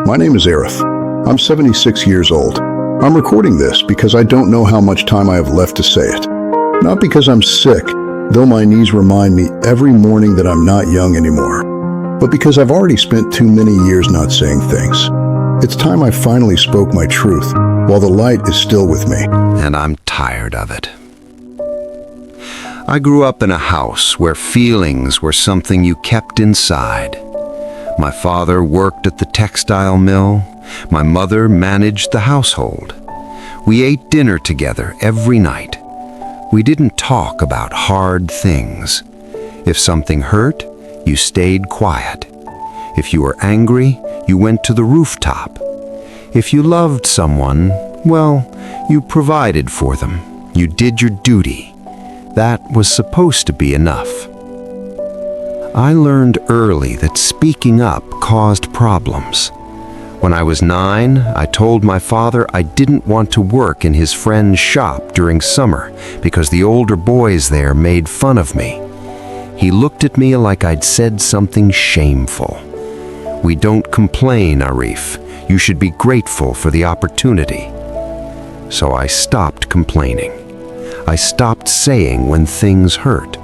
My name is Arif. I'm 76 years old. I'm recording this because I don't know how much time I have left to say it. Not because I'm sick, though my knees remind me every morning that I'm not young anymore, but because I've already spent too many years not saying things. It's time I finally spoke my truth while the light is still with me. And I'm tired of it. I grew up in a house where feelings were something you kept inside. My father worked at the textile mill. My mother managed the household. We ate dinner together every night. We didn't talk about hard things. If something hurt, you stayed quiet. If you were angry, you went to the rooftop. If you loved someone, well, you provided for them. You did your duty. That was supposed to be enough. I learned early that speaking up caused problems. When I was 9, I told my father I didn't want to work in his friend's shop during summer because the older boys there made fun of me. He looked at me like I'd said something shameful. "We don't complain, Arif. You should be grateful for the opportunity." So I stopped complaining. I stopped saying when things hurt.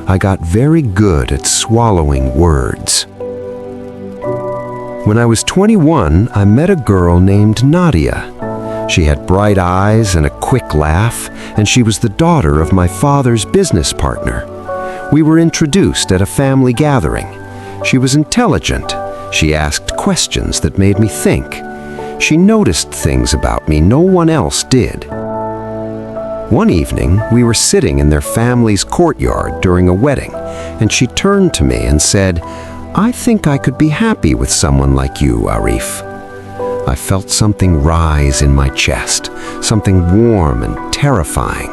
I got very good at swallowing words. When I was 21, I met a girl named Nadia. She had bright eyes and a quick laugh, and she was the daughter of my father's business partner. We were introduced at a family gathering. She was intelligent. She asked questions that made me think. She noticed things about me no one else did. One evening, we were sitting in their family's courtyard during a wedding, and she turned to me and said, "I think I could be happy with someone like you, Arif." I felt something rise in my chest, something warm and terrifying.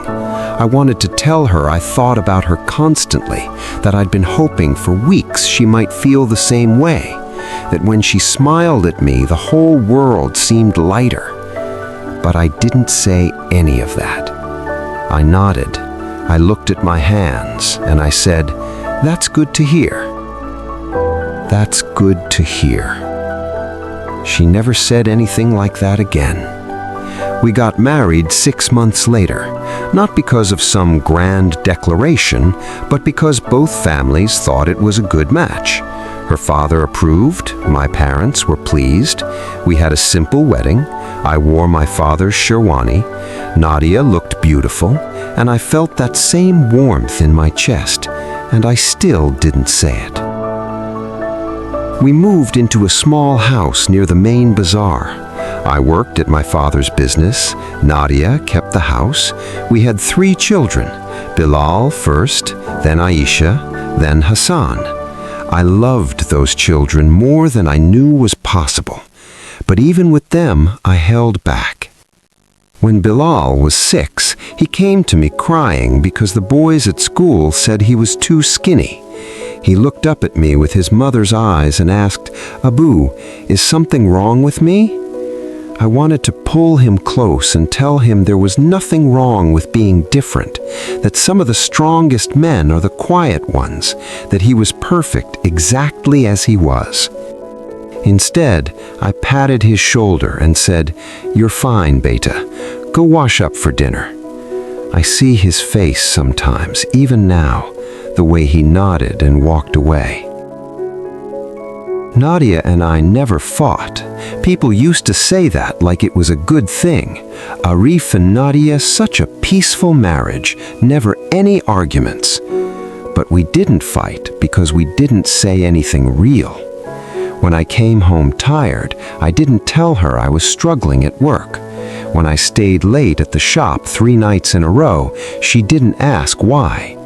I wanted to tell her I thought about her constantly, that I'd been hoping for weeks she might feel the same way, that when she smiled at me, the whole world seemed lighter. But I didn't say any of that. I nodded. I looked at my hands, and I said, "That's good to hear. That's good to hear." She never said anything like that again. We got married 6 months later, not because of some grand declaration, but because both families thought it was a good match. Her father approved, my parents were pleased. We had a simple wedding. I wore my father's sherwani. Nadia looked beautiful, and I felt that same warmth in my chest, and I still didn't say it. We moved into a small house near the main bazaar. I worked at my father's business. Nadia kept the house. We had 3 children, Bilal first, then Aisha, then Hassan. I loved those children more than I knew was possible. But even with them, I held back. When Bilal was 6, he came to me crying because the boys at school said he was too skinny. He looked up at me with his mother's eyes and asked, "Abu, is something wrong with me?" I wanted to pull him close and tell him there was nothing wrong with being different, that some of the strongest men are the quiet ones, that he was perfect exactly as he was. Instead, I patted his shoulder and said, "You're fine, Beta. Go wash up for dinner." I see his face sometimes, even now, the way he nodded and walked away. Nadia and I never fought. People used to say that like it was a good thing. Arif and Nadia, such a peaceful marriage, never any arguments. But we didn't fight because we didn't say anything real. When I came home tired, I didn't tell her I was struggling at work. When I stayed late at the shop 3 nights in a row, she didn't ask why.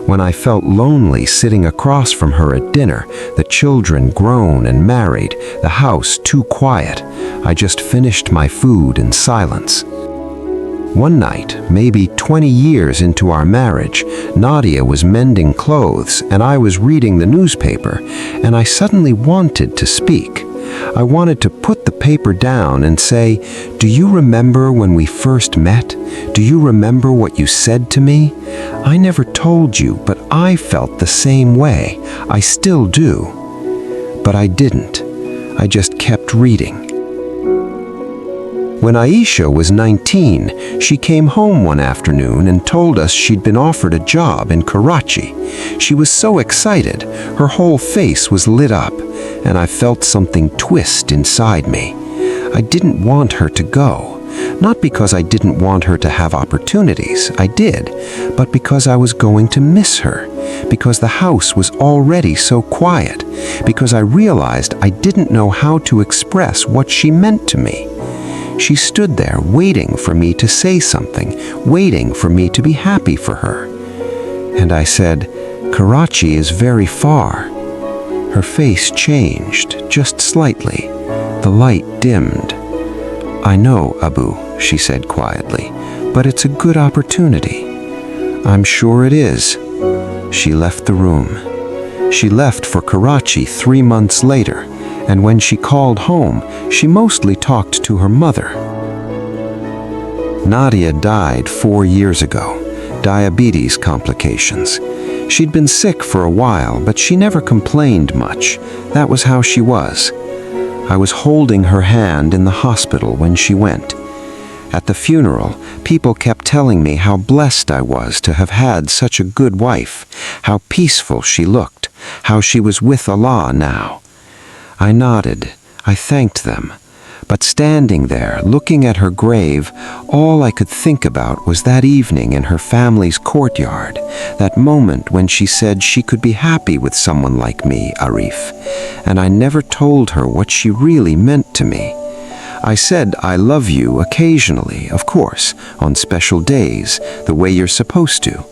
When I felt lonely sitting across from her at dinner, the children grown and married, the house too quiet, I just finished my food in silence. One night, maybe 20 years into our marriage, Nadia was mending clothes and I was reading the newspaper, and I suddenly wanted to speak. I wanted to put the paper down and say, "Do you remember when we first met? Do you remember what you said to me? I never told you, but I felt the same way. I still do." But I didn't. I just kept reading. When Aisha was 19, she came home one afternoon and told us she'd been offered a job in Karachi. She was so excited, her whole face was lit up, and I felt something twist inside me. I didn't want her to go. Not because I didn't want her to have opportunities, I did, but because I was going to miss her, because the house was already so quiet, because I realized I didn't know how to express what she meant to me. She stood there waiting for me to say something, waiting for me to be happy for her. And I said, "Karachi is very far." Her face changed, just slightly. The light dimmed. "I know, Abu," she said quietly, "but it's a good opportunity." "I'm sure it is." She left the room. She left for Karachi 3 months later, and when she called home, she mostly talked to her mother. Nadia died 4 years ago, diabetes complications. She'd been sick for a while, but she never complained much. That was how she was. I was holding her hand in the hospital when she went. At the funeral, people kept telling me how blessed I was to have had such a good wife, how peaceful she looked, how she was with Allah now. I nodded. I thanked them. But standing there, looking at her grave, all I could think about was that evening in her family's courtyard, that moment when she said she could be happy with someone like me, Arif, and I never told her what she really meant to me. I said I love you occasionally, of course, on special days, the way you're supposed to.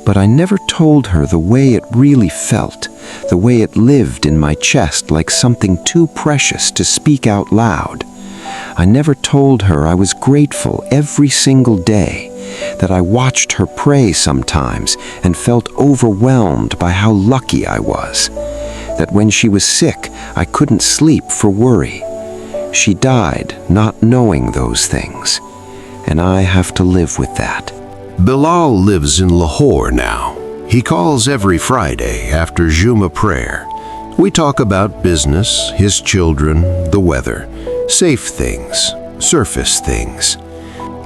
But I never told her the way it really felt, the way it lived in my chest like something too precious to speak out loud. I never told her I was grateful every single day, that I watched her pray sometimes and felt overwhelmed by how lucky I was, that when she was sick, I couldn't sleep for worry. She died not knowing those things, and I have to live with that. Bilal lives in Lahore now. He calls every Friday after Juma prayer. We talk about business, his children, the weather, safe things, surface things.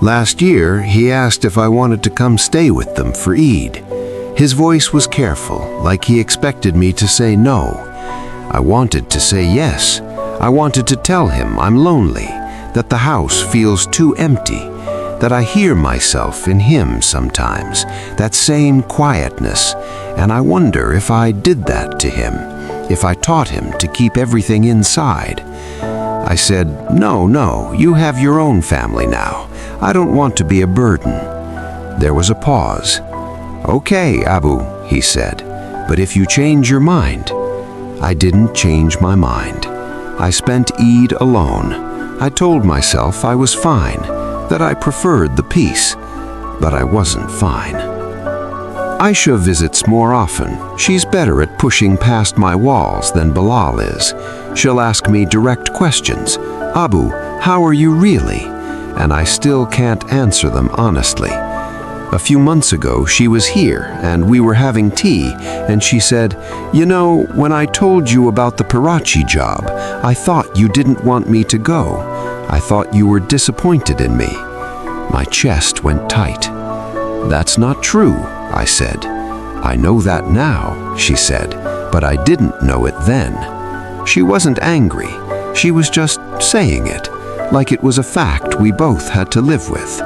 Last year, he asked if I wanted to come stay with them for Eid. His voice was careful, like he expected me to say no. I wanted to say yes. I wanted to tell him I'm lonely, that the house feels too empty, that I hear myself in him sometimes, that same quietness, and I wonder if I did that to him, if I taught him to keep everything inside. I said, no, you have your own family now. I don't want to be a burden. There was a pause. "Okay, Abu," he said, "but if you change your mind." I didn't change my mind. I spent Eid alone. I told myself I was fine, that I preferred the peace, but I wasn't fine. Aisha visits more often. She's better at pushing past my walls than Bilal is. She'll ask me direct questions. "Abu, how are you really?" And I still can't answer them honestly. A few months ago, she was here, and we were having tea, and she said, "You know, when I told you about the Karachi job, I thought you didn't want me to go. I thought you were disappointed in me." My chest went tight. "That's not true," I said. "I know that now," she said, "but I didn't know it then." She wasn't angry. She was just saying it, like it was a fact we both had to live with.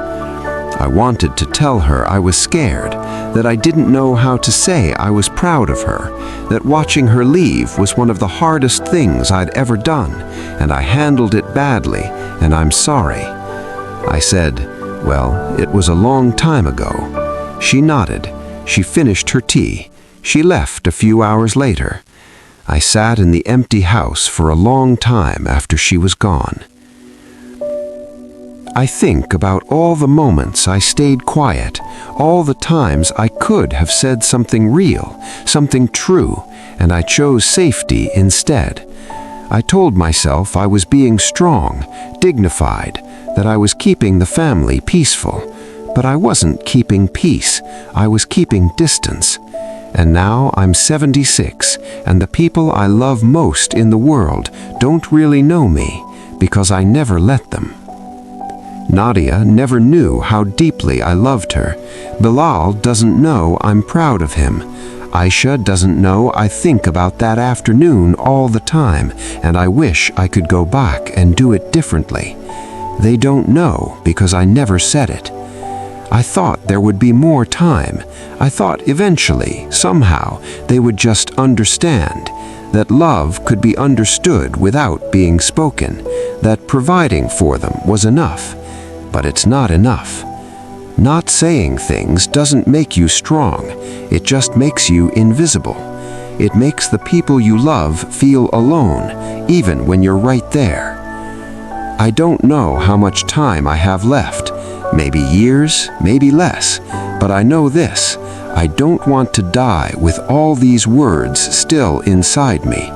I wanted to tell her I was scared, that I didn't know how to say I was proud of her, that watching her leave was one of the hardest things I'd ever done, and I handled it badly, and I'm sorry. I said, "Well, it was a long time ago." She nodded. She finished her tea. She left a few hours later. I sat in the empty house for a long time after she was gone. I think about all the moments I stayed quiet, all the times I could have said something real, something true, and I chose safety instead. I told myself I was being strong, dignified, that I was keeping the family peaceful, but I wasn't keeping peace, I was keeping distance. And now I'm 76, and the people I love most in the world don't really know me because I never let them. Nadia never knew how deeply I loved her. Bilal doesn't know I'm proud of him. Aisha doesn't know I think about that afternoon all the time, and I wish I could go back and do it differently. They don't know because I never said it. I thought there would be more time. I thought eventually, somehow, they would just understand that love could be understood without being spoken, that providing for them was enough. But it's not enough. Not saying things doesn't make you strong. It just makes you invisible. It makes the people you love feel alone, even when you're right there. I don't know how much time I have left. Maybe years, maybe less. But I know this. I don't want to die with all these words still inside me.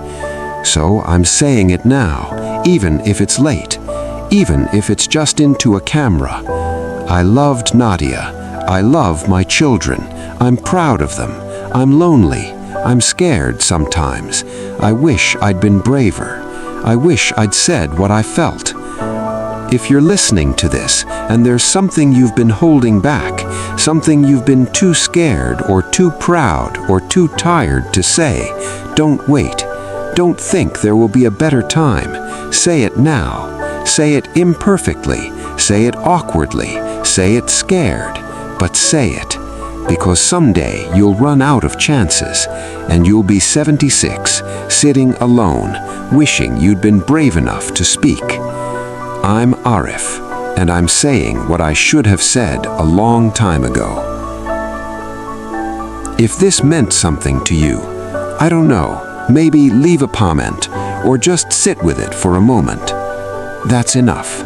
So I'm saying it now, even if it's late, even if it's just into a camera. I loved Nadia. I love my children. I'm proud of them. I'm lonely. I'm scared sometimes. I wish I'd been braver. I wish I'd said what I felt. If you're listening to this and there's something you've been holding back, something you've been too scared or too proud or too tired to say, don't wait. Don't think there will be a better time. Say it now. Say it imperfectly. Say it awkwardly. Say it scared. But say it. Because someday you'll run out of chances and you'll be 76, sitting alone, wishing you'd been brave enough to speak. I'm Arif, and I'm saying what I should have said a long time ago. If this meant something to you, I don't know, maybe leave a comment or just sit with it for a moment. That's enough.